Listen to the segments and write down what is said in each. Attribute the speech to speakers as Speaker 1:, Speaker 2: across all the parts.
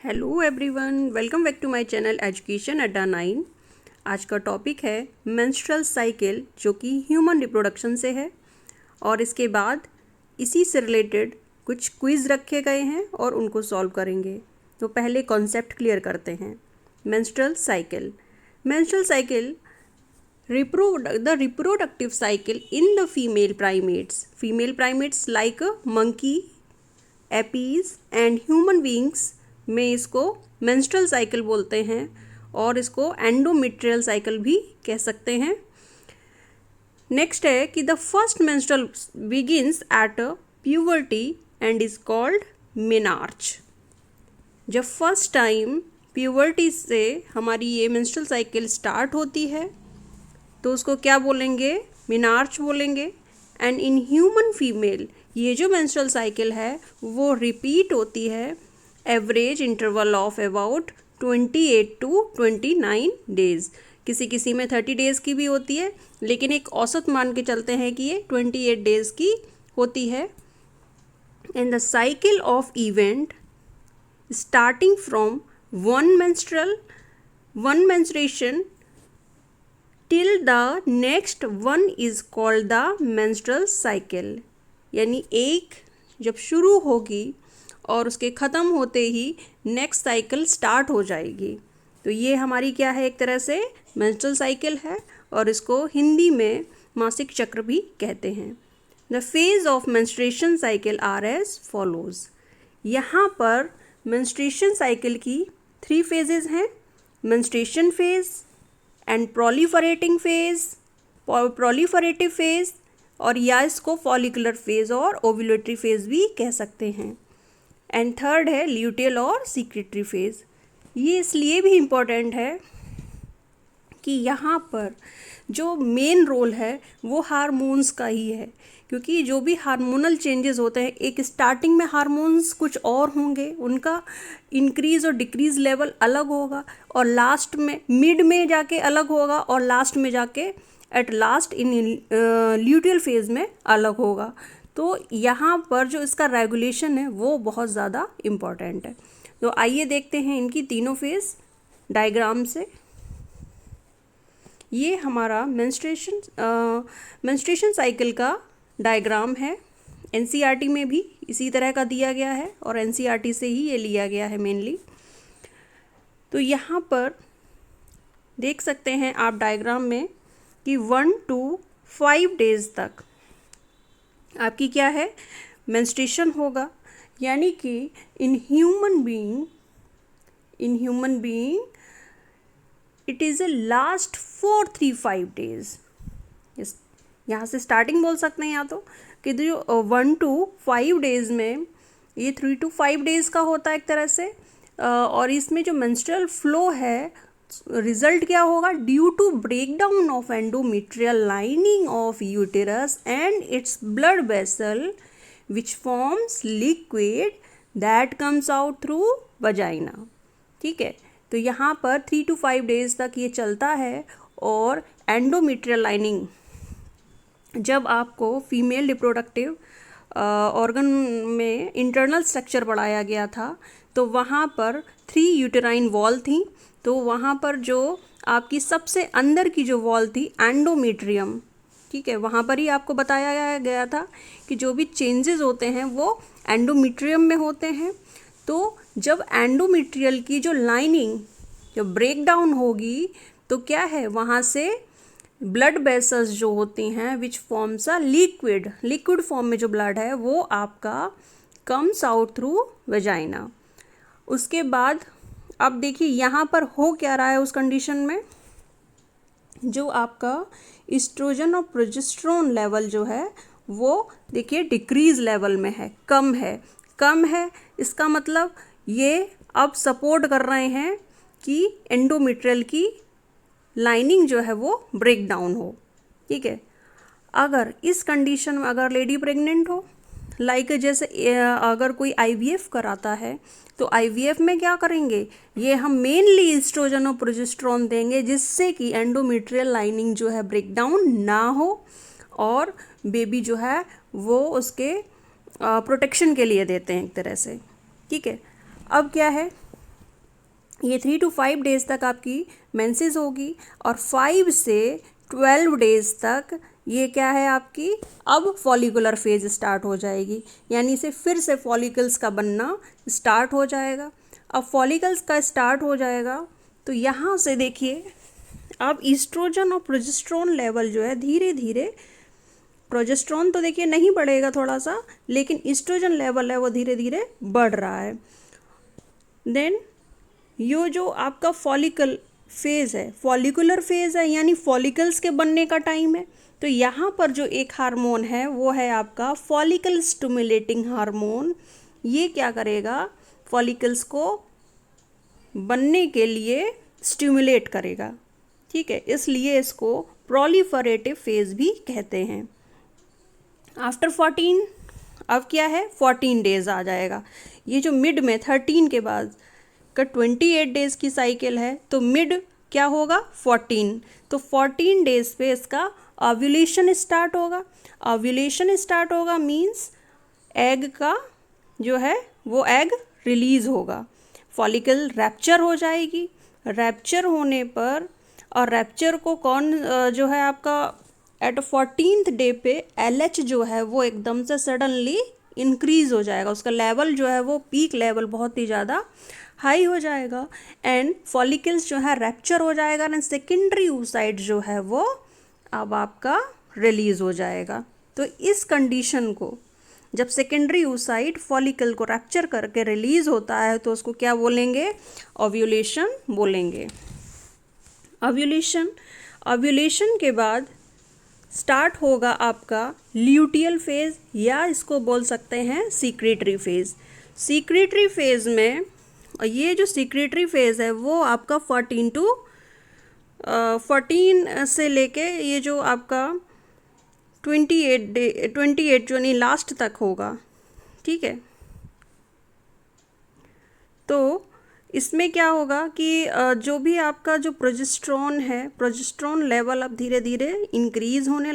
Speaker 1: Hello everyone, welcome back to my channel education Adda 9। आज का topic है मेंस्ट्रुअल साइकिल, जो कि ह्यूमन रिप्रोडक्शन से है। और इसके बाद इसी से रिलेटेड कुछ क्विज़ रखे गए हैं और उनको सॉल्व करेंगे। तो पहले कॉन्सेप्ट क्लियर करते हैं। Menstrual cycle the reproductive cycle in the female primates like monkey, apes and human beings में इसको मेंस्ट्रुअल साइकिल बोलते हैं और इसको एंडोमेट्रियल साइकिल भी कह सकते हैं। नेक्स्ट है कि the first menstrual begins at puberty and is called menarche. जब फर्स्ट टाइम प्यूबर्टी से हमारी ये मेंस्ट्रुअल साइकिल स्टार्ट होती है तो उसको क्या बोलेंगे? मेनार्च बोलेंगे। एंड इन ह्यूमन फीमेल ये जो मेंस्ट्रुअल साइकिल है वो रिपीट होती है average interval of about 28 to 29 days. किसी किसी में 30 डेज़ की भी होती है, लेकिन एक औसत मान के चलते हैं कि ये 28 डेज़ की होती है। In the cycle of event starting from one menstruation till the next one is called the menstrual cycle. यानी एक जब शुरू होगी और उसके ख़त्म होते ही नेक्स्ट साइकिल स्टार्ट हो जाएगी। तो ये हमारी क्या है? एक तरह से मेंस्ट्रुअल साइकिल है और इसको हिंदी में मासिक चक्र भी कहते हैं। The phase of menstruation cycle are as follows. यहाँ पर मेंस्ट्रुएशन साइकिल की 3 फेजेस हैं: menstruation phase and proliferative phase, और या इसको फॉलिकुलर फेज और ओव्यूलेटरी फेज भी कह सकते हैं। एंड थर्ड है ल्यूटियल और सीक्रेटरी फेज। ये इसलिए भी इम्पोर्टेंट है कि यहाँ पर जो मेन रोल है वो हार्मोन्स का ही है, क्योंकि जो भी हार्मोनल चेंजेस होते हैं, एक स्टार्टिंग में हार्मोन्स कुछ और होंगे, उनका इंक्रीज़ और डिक्रीज़ लेवल अलग होगा, और लास्ट में मिड में जाके अलग होगा, और लास्ट में जाके at last in luteal phase में अलग होगा। तो यहाँ पर जो इसका रेगुलेशन है वो बहुत ज़्यादा इम्पॉर्टेंट है। तो आइए देखते हैं इनकी तीनों फेज डायग्राम से। ये हमारा मेंस्ट्रुएशन साइकिल का डायग्राम है। एनसीईआरटी में भी इसी तरह का दिया गया है और एनसीईआरटी से ही ये लिया गया है मेनली। तो यहाँ पर देख सकते हैं आप डायग्राम में कि 1 to 5 डेज़ तक आपकी क्या है? मेंस्ट्रुएशन होगा। यानी कि in human being it is a last 4-3-5 days. यहाँ से स्टार्टिंग बोल सकते हैं, या तो कि जो 1 to 5 डेज़ में ये 3 to 5 डेज़ का होता है एक तरह से। और इसमें जो मेंस्ट्रुअल फ्लो है, रिजल्ट क्या होगा? Due to breakdown of endometrial lining of uterus and its blood vessel which forms liquid that comes out through vagina. ठीक है, तो यहाँ पर 3 to 5 डेज़ तक ये चलता है। और एंडोमेट्रियल लाइनिंग, जब आपको फीमेल रिप्रोडक्टिव ऑर्गन में इंटरनल स्ट्रक्चर पढ़ाया गया था तो वहाँ पर 3 यूटेराइन वॉल थी। तो वहाँ पर जो आपकी सबसे अंदर की जो वॉल थी एंडोमेट्रियम, ठीक है, वहाँ पर ही आपको बताया गया था कि जो भी चेंजेस होते हैं वो एंडोमेट्रियम में होते हैं। तो जब एंडोमेट्रियल की जो लाइनिंग जब ब्रेक डाउन होगी तो क्या है? वहाँ से ब्लड वेसल्स जो होती हैं which forms a liquid form में जो ब्लड है वो आपका कम्स आउट थ्रू वजाइना। उसके बाद अब देखिए यहाँ पर हो क्या रहा है उस कंडीशन में, जो आपका एस्ट्रोजन और प्रोजेस्टेरोन लेवल जो है वो देखिए डिक्रीज लेवल में है, कम है। इसका मतलब ये अब सपोर्ट कर रहे हैं कि एंडोमेट्रियल की लाइनिंग जो है वो ब्रेक डाउन हो। ठीक है, अगर इस कंडीशन में अगर लेडी प्रेग्नेंट हो, लाइक जैसे अगर कोई आईवीएफ कराता है तो आईवीएफ में क्या करेंगे? ये हम मेनली एस्ट्रोजन और प्रोजेस्टेरोन देंगे जिससे कि एंडोमेट्रियल लाइनिंग जो है ब्रेक डाउन ना हो और बेबी जो है वो उसके प्रोटेक्शन के लिए देते हैं एक तरह से। ठीक है, अब क्या है ये 3 to 5 डेज़ तक आपकी मेंसेस होगी और 5 से 12 डेज़ तक ये क्या है आपकी अब फॉलिकुलर फेज स्टार्ट हो जाएगी, यानी इसे फिर से फॉलिकल्स का बनना स्टार्ट हो जाएगा। अब फॉलिकल्स का स्टार्ट हो जाएगा तो यहाँ से देखिए अब ईस्ट्रोजन और प्रोजेस्टेरोन लेवल जो है धीरे धीरे, प्रोजेस्टेरोन तो देखिए नहीं बढ़ेगा थोड़ा सा, लेकिन ईस्ट्रोजन लेवल है वो धीरे धीरे बढ़ रहा है। देन यो जो आपका फॉलिकल फेज़ है, फॉलिकुलर फेज़ है, यानी फॉलिकल्स के बनने का टाइम है। तो यहाँ पर जो एक हार्मोन है वो है आपका फॉलिकल स्टिमुलेटिंग हार्मोन। ये क्या करेगा, फॉलिकल्स को बनने के लिए स्टिमुलेट करेगा, ठीक है, इसलिए इसको प्रोलिफरेटिव फेज भी कहते हैं। आफ्टर 14 अब क्या है 14 डेज आ जाएगा। ये जो मिड में 13 के बाद का 28 डेज की साइकिल है, तो मिड क्या होगा 14, तो 14 डेज पे इसका ओव्यूलेशन स्टार्ट होगा। ओव्यूलेशन स्टार्ट होगा मीन्स एग का जो है वो एग रिलीज होगा, फॉलिकल रैप्चर हो जाएगी। रैप्चर होने पर, और रैप्चर को कौन जो है आपका एट 14th डे पे LH जो है वो एकदम से सडनली इंक्रीज हो जाएगा, उसका लेवल जो है वो पीक लेवल बहुत ही ज़्यादा हाई हो जाएगा एंड फॉलिकल्स जो है रैप्चर हो जाएगा एंड सेकेंडरी oocyte जो है वो अब आपका रिलीज हो जाएगा। तो इस कंडीशन को जब सेकेंडरी oocyte फॉलिकल को रैप्चर करके रिलीज होता है तो उसको क्या बोलेंगे, ओव्यूलेशन बोलेंगे। ओव्यूलेशन के बाद स्टार्ट होगा आपका ल्यूटियल फेज, या इसको बोल सकते हैं सीक्रेटरी फेज। सीक्रेटरी फेज में ये जो सीक्रेटरी फेज है वो आपका 14 से लेके ये जो आपका 28 जो नहीं लास्ट तक होगा, ठीक है। तो इसमें क्या होगा कि जो भी आपका जो प्रोजेस्टेरोन है, प्रोजेस्टेरोन लेवल अब धीरे धीरे इंक्रीज़ होने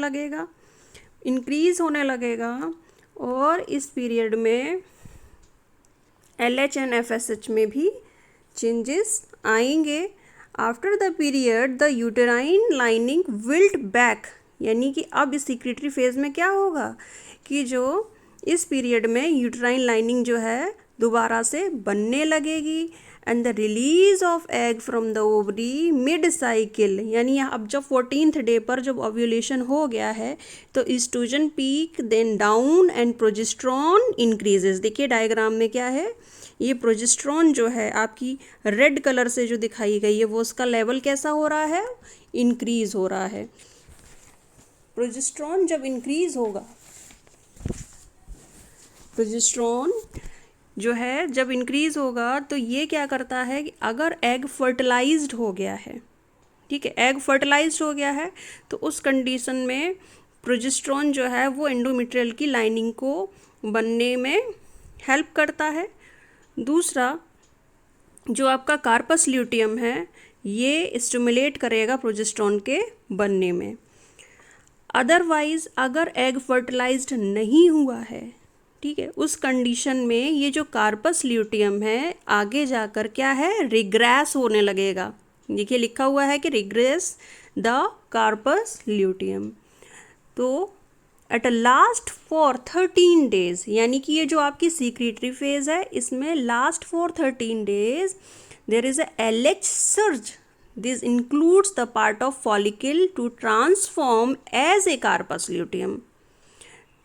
Speaker 1: लगेगा और इस पीरियड में LH एंड FSH में भी चेंजेस आएंगे। After the period the uterine lining wilt back, यानी कि अब इस सीक्रेटरी फेज में क्या होगा कि जो इस पीरियड में यूटेराइन लाइनिंग जो है दोबारा से बनने लगेगी and the release of egg from the ovary mid cycle, यानी अब जब 14th डे पर जब ओव्यूलेशन हो गया है तो estrogen peak then down and progesterone increases. देखिए डायग्राम में क्या है, ये प्रोजेस्टेरोन जो है आपकी रेड कलर से जो दिखाई गई है वो उसका लेवल कैसा हो रहा है, इंक्रीज हो रहा है। प्रोजेस्टेरोन जब इंक्रीज होगा, प्रोजेस्टेरोन जो है जब इंक्रीज होगा तो ये क्या करता है कि अगर एग फर्टिलाइज्ड हो गया है, ठीक है, एग फर्टिलाइज्ड हो गया है तो उस कंडीशन में प्रोजेस्टेरोन जो है वो एंडोमेट्रियल की लाइनिंग को बनने में हेल्प करता है। दूसरा जो आपका कार्पस ल्यूटियम है ये स्टिमुलेट करेगा प्रोजेस्टेरोन के बनने में। अदरवाइज अगर एग फर्टिलाइज्ड नहीं हुआ है, ठीक है, उस कंडीशन में ये जो कार्पस ल्यूटियम है आगे जाकर क्या है, रिग्रेस होने लगेगा। देखिए लिखा हुआ है कि रिग्रेस द कार्पस ल्यूटियम। तो एट लास्ट फॉर 13 डेज, यानी कि ये जो आपकी सीक्रेटरी फेज है इसमें last for 13 days there is a LH surge. This includes the part of follicle to transform as a corpus luteum.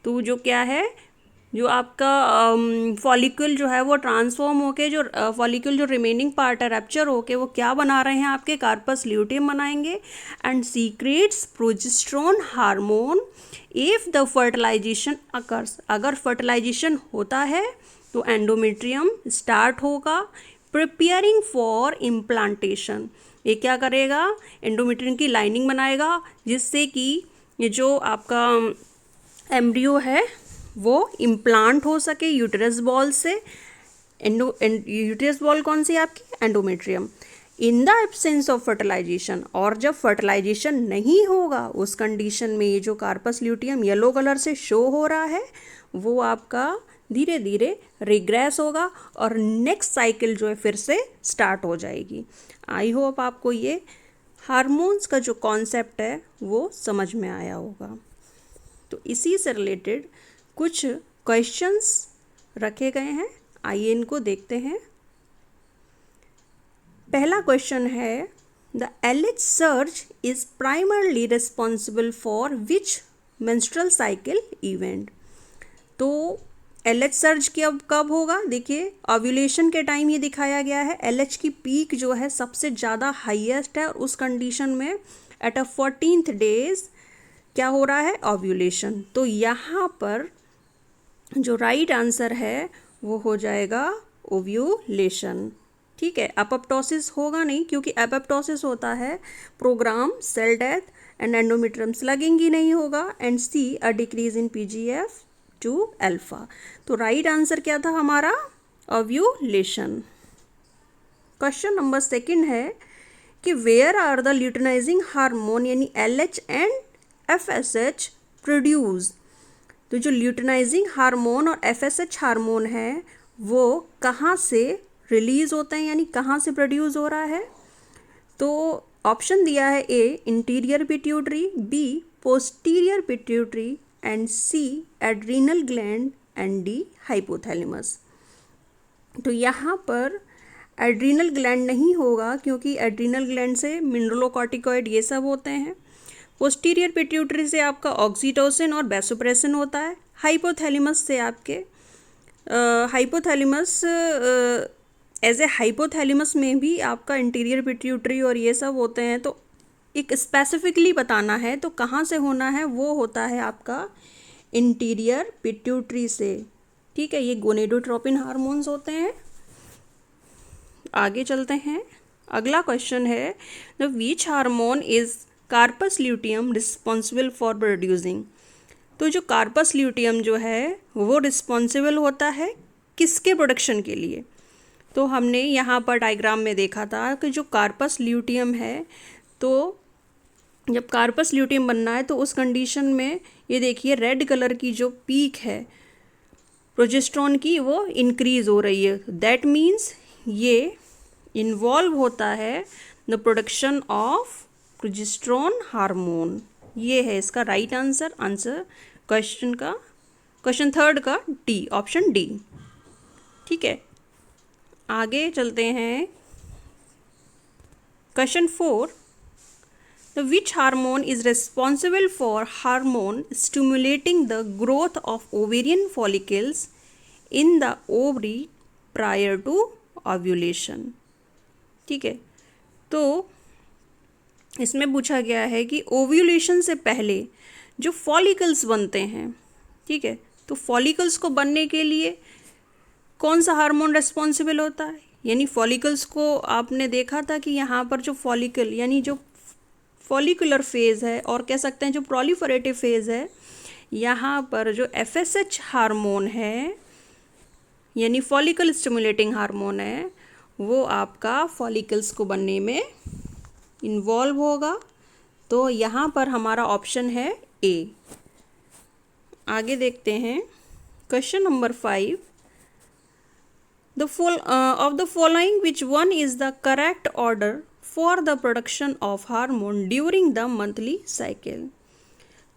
Speaker 1: तो जो क्या है, जो आपका फॉलिकल जो है वो ट्रांसफॉर्म होके जो फॉलिकल जो रिमेनिंग पार्ट है रैप्चर होके वो क्या बना रहे हैं, आपके कार्पस ल्यूटियम बनाएंगे and secretes progesterone hormone if the fertilisation occurs. अगर फर्टिलाइजेशन होता है तो एंडोमेट्रियम स्टार्ट होगा प्रिपेयरिंग फॉर इम्प्लांटेशन। ये क्या करेगा, एंडोमेट्रियम की लाइनिंग बनाएगा जिससे कि ये जो आपका एम्ब्रियो है वो इम्प्लांट हो सके यूटेरस बॉल से। यूटेरस बॉल कौन सी आपकी, endometrium. In the absence of fertilisation, और जब फर्टिलाइजेशन नहीं होगा उस कंडीशन में ये जो कार्पस ल्यूटियम येलो कलर से शो हो रहा है वो आपका धीरे धीरे रिग्रेस होगा और नेक्स्ट साइकिल जो है फिर से स्टार्ट हो जाएगी। आई होप आपको ये हार्मोन्स का जो कॉन्सेप्ट है वो समझ में आया होगा। तो इसी से रिलेटेड कुछ क्वेश्चंस रखे गए हैं, आइए इनको देखते हैं। पहला क्वेश्चन है, the LH surge is primarily responsible for which menstrual cycle event. तो LH सर्ज कब होगा? देखिए ओव्यूलेशन के टाइम ये दिखाया गया है। LH की पीक जो है सबसे ज़्यादा हाईएस्ट है और उस कंडीशन में एट 14th डेज क्या हो रहा है? ओव्यूलेशन। तो यहाँ पर जो राइट आंसर है वो हो जाएगा ओव्यूलेशन। ठीक है, एपोप्टोसिस होगा नहीं, क्योंकि एपोप्टोसिस होता है programme cell death and endometrium sloughing ही नहीं होगा, and see a decrease in PGF2 अल्फा। तो राइट आंसर क्या था हमारा? ओव्यूलेशन। क्वेश्चन नंबर सेकंड है कि where are the luteinising hormone यानी LH एंड FSH प्रोड्यूस। तो जो ल्यूटिनाइजिंग हार्मोन और FSH हार्मोन है वो कहाँ से रिलीज होते हैं, यानी कहाँ से प्रोड्यूस हो रहा है? तो ऑप्शन दिया है A interior pituitary, B posterior pituitary and C adrenal gland and D hypothalamus. तो यहाँ पर एड्रीनल ग्लैंड नहीं होगा, क्योंकि एड्रीनल ग्लैंड से मिनरलोकॉर्टिकॉइड ये सब होते हैं। पोस्टीरियर पिट्यूटरी से आपका ऑक्सीटोसिन और वैसोप्रेसिन होता है। हाइपोथैलेमस से आपके हाइपोथैलेमस एज ए हाइपोथैलेमस में भी आपका इंटीरियर पिट्यूटरी और ये सब होते हैं। तो एक स्पेसिफिकली बताना है तो कहाँ से होना है, वो होता है आपका इंटीरियर पिट्यूटरी से। ठीक है, ये गोनेडोट्रोपिन हार्मोन्स होते हैं। आगे चलते हैं, अगला क्वेश्चन है, the which hormone is corpus luteum responsible for producing. तो जो कार्पस ल्यूटियम जो है वो रिस्पॉन्सिबल होता है किसके प्रोडक्शन के लिए? तो हमने यहाँ पर डायग्राम में देखा था कि जो कार्पस ल्यूटियम है, तो जब कार्पस ल्यूटियम बनना है तो उस कंडीशन में ये देखिए रेड कलर की जो पीक है प्रोजेस्टेरॉन की वो इंक्रीज हो रही है। दैट मीन्स ये इन्वॉल्व होता है the production of progesterone hormone. ये है इसका राइट आंसर। क्वेश्चन थर्ड का डी, ऑप्शन डी। ठीक है, आगे चलते हैं। Question 4, the which hormone is responsible for hormone stimulating the growth of ovarian follicles in the ovary prior to ovulation. ठीक है, तो इसमें पूछा गया है कि ओव्यूलेशन से पहले जो फॉलिकल्स बनते हैं, ठीक है, तो फॉलिकल्स को बनने के लिए कौन सा हार्मोन रिस्पॉन्सिबल होता है? यानी फॉलिकल्स को आपने देखा था कि यहाँ पर जो फॉलिकल यानी जो फॉलिकुलर फेज है और कह सकते हैं जो प्रोलिफरेटिव फेज है, यहाँ पर जो FSH हार्मोन है यानी फॉलिकल स्टिमुलेटिंग हार्मोन है वो आपका फॉलिकल्स को बनने में इन्वॉल्व होगा। तो यहाँ पर हमारा ऑप्शन है ए। आगे देखते हैं, question number 5, of the following which one is the correct order for the production of hormone during the monthly cycle।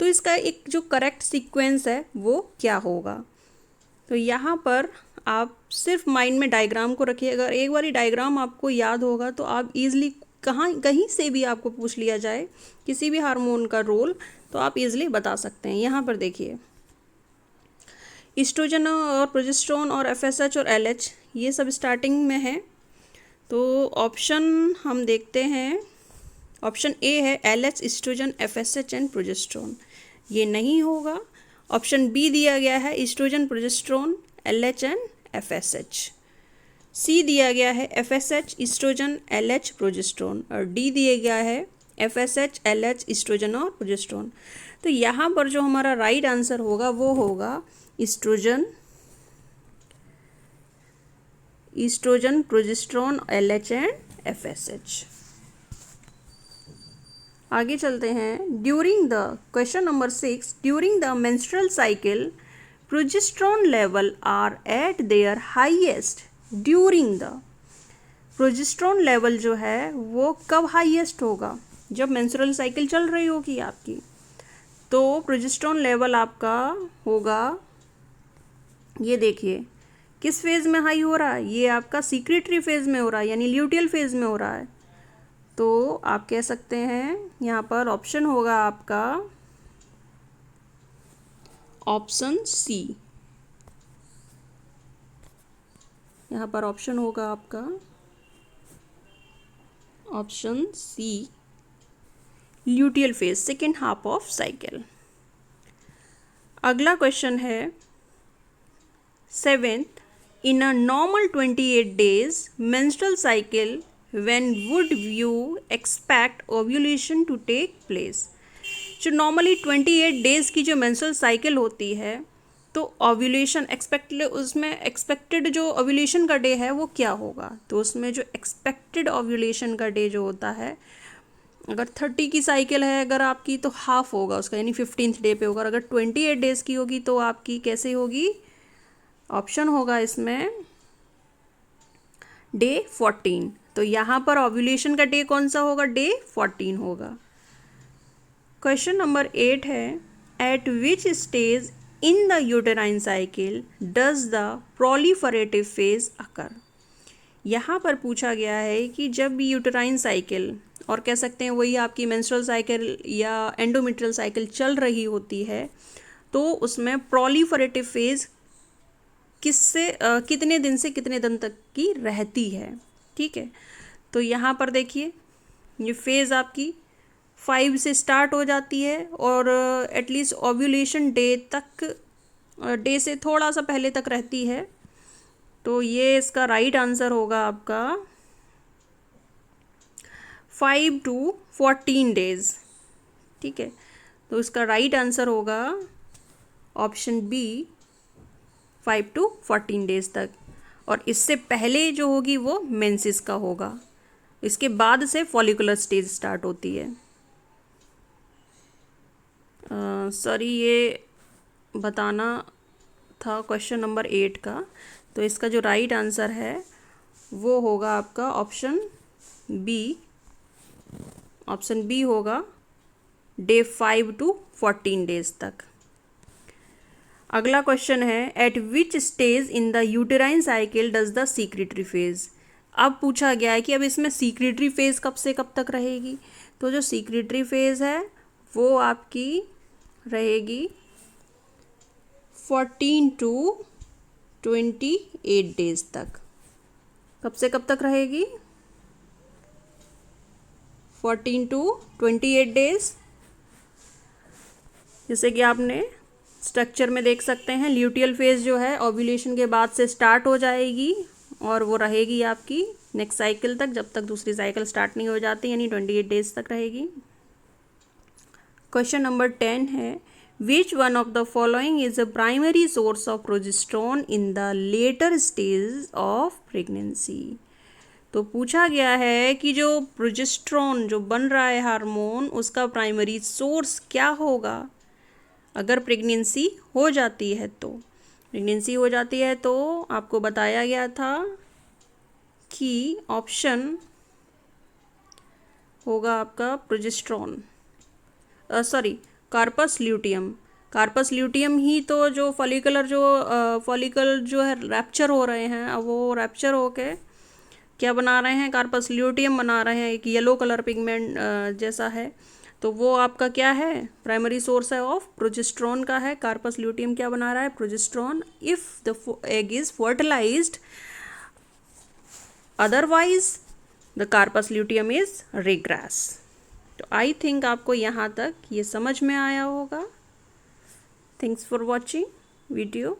Speaker 1: तो इसका एक जो करेक्ट सीक्वेंस है वो क्या होगा? तो यहाँ पर आप सिर्फ माइंड में डायग्राम को रखिए। अगर एक बारी डायग्राम आपको याद होगा तो आप ईजिली कहीं से भी आपको पूछ लिया जाए किसी भी हार्मोन का रोल तो आप इजीली बता सकते हैं। यहाँ पर देखिए ईस्ट्रोजन और प्रोजेस्टेरॉन और FSH और LH ये सब स्टार्टिंग में है। तो ऑप्शन हम देखते हैं, ऑप्शन ए है LH, estrogen, FSH and progesterone. ये नहीं होगा। ऑप्शन बी दिया गया है estrogen, progesterone, LH and FSH। C दिया गया है FSH, ईस्ट्रोजन, LH, प्रोजेस्टेरॉन, और डी दिया गया है FSH, LH, ईस्ट्रोजन और प्रोजेस्टेरॉन। तो यहाँ पर जो हमारा राइट आंसर होगा वो होगा estrogen, progesterone, LH and FSH। आगे चलते हैं। During the question number 6, during the menstrual cycle progesterone level are at their highest during the, progesterone level जो है वो कब हाईएस्ट होगा, जब मेंस्ट्रुअल साइकिल चल रही होगी आपकी। तो प्रोजेस्टेरॉन लेवल आपका होगा, ये देखिए किस फेज में हाई हो रहा है, ये आपका सीक्रेटरी फेज में हो रहा है, यानी ल्यूटियल फेज में हो रहा है। तो आप कह सकते हैं यहाँ पर ऑप्शन होगा आपका ऑप्शन सी, यहाँ पर ऑप्शन होगा आपका option C, luteal phase, second half of cycle. अगला क्वेश्चन है 7th, in a normal 28 days menstrual cycle when would you expect ovulation to take place। जो नॉर्मली 28 डेज़ की जो मेंस्ट्रुअल साइकिल होती है, तो ओव्यूलेशन उसमें एक्सपेक्टेड जो ओव्यूलेशन का डे है वो क्या होगा। तो उसमें जो एक्सपेक्टेड ओव्यूलेशन का डे जो होता है, अगर 30 की साइकिल है अगर आपकी, तो हाफ होगा उसका, यानी 15th डे पे होगा। अगर 28 डेज़ की होगी तो आपकी कैसे होगी, ऑप्शन होगा इसमें डे 14। तो यहाँ पर ओव्यूलेशन का डे कौन सा होगा, डे 14 होगा। क्वेश्चन नंबर 8 है, at which stage in the uterine cycle does the proliferative phase occur. यहाँ पर पूछा गया है कि जब भी यूटेराइन साइकिल, और कह सकते हैं वही आपकी मेंस्ट्रुअल साइकिल या एंडोमेट्रियल साइकिल चल रही होती है, तो उसमें प्रोलिफरेटिव फेज कितने दिन से कितने दिन तक की रहती है। ठीक है, तो यहाँ पर देखिए ये फेज़ आपकी 5 से स्टार्ट हो जाती है और एटलीस्ट ओव्यूलेशन डे तक, डे से थोड़ा सा पहले तक रहती है। तो ये इसका राइट आंसर होगा आपका 5 to 14 डेज़। ठीक है, तो इसका राइट आंसर होगा ऑप्शन बी, 5 to 14 डेज़ तक। और इससे पहले जो होगी वो मेंसेस का होगा, इसके बाद से फॉलिकुलर स्टेज स्टार्ट होती है। सॉरी, ये बताना था क्वेश्चन नंबर 8 का। तो इसका जो राइट आंसर है वो होगा आपका ऑप्शन बी, ऑप्शन बी होगा डे 5 to 14 डेज तक। अगला क्वेश्चन है, at which stage in the uterine cycle does the secretory phase. अब पूछा गया है कि अब इसमें सीक्रेटरी फेज कब से कब तक रहेगी। तो जो सीक्रेटरी फेज है वो आपकी रहेगी 14 to 28 डेज तक। कब से कब तक रहेगी, 14 to 28 डेज। जैसे कि आपने स्ट्रक्चर में देख सकते हैं, ल्यूटियल फेज जो है ओव्यूलेशन के बाद से स्टार्ट हो जाएगी और वो रहेगी आपकी नेक्स्ट साइकिल तक, जब तक दूसरी साइकिल स्टार्ट नहीं हो जाती, यानी 28 डेज तक रहेगी। क्वेश्चन नंबर 10 है, which one of the following is a primary source of progesterone in the later stage of pregnancy. तो पूछा गया है कि जो प्रोजेस्टेरॉन जो बन रहा है हार्मोन, उसका प्राइमरी सोर्स क्या होगा अगर प्रेगनेंसी हो जाती है। तो प्रेगनेंसी हो जाती है तो आपको बताया गया था कि ऑप्शन होगा आपका progesterone, sorry corpus luteum. Corpus luteum ही तो जो फॉलिकुलर फॉलिकल जो है रैप्चर हो रहे हैं, अब वो रैप्चर होके क्या बना रहे हैं, कार्पस ल्यूटियम बना रहे हैं, एक येलो कलर पिगमेंट जैसा है। तो वो आपका क्या है, प्राइमरी सोर्स है ऑफ प्रोजेस्टेरॉन का है। कार्पस ल्यूटियम क्या बना रहा है, progesterone. If the egg is fertilised, otherwise the corpus luteum is regress. तो आई थिंक आपको यहाँ तक ये समझ में आया होगा। Thanks for watching video.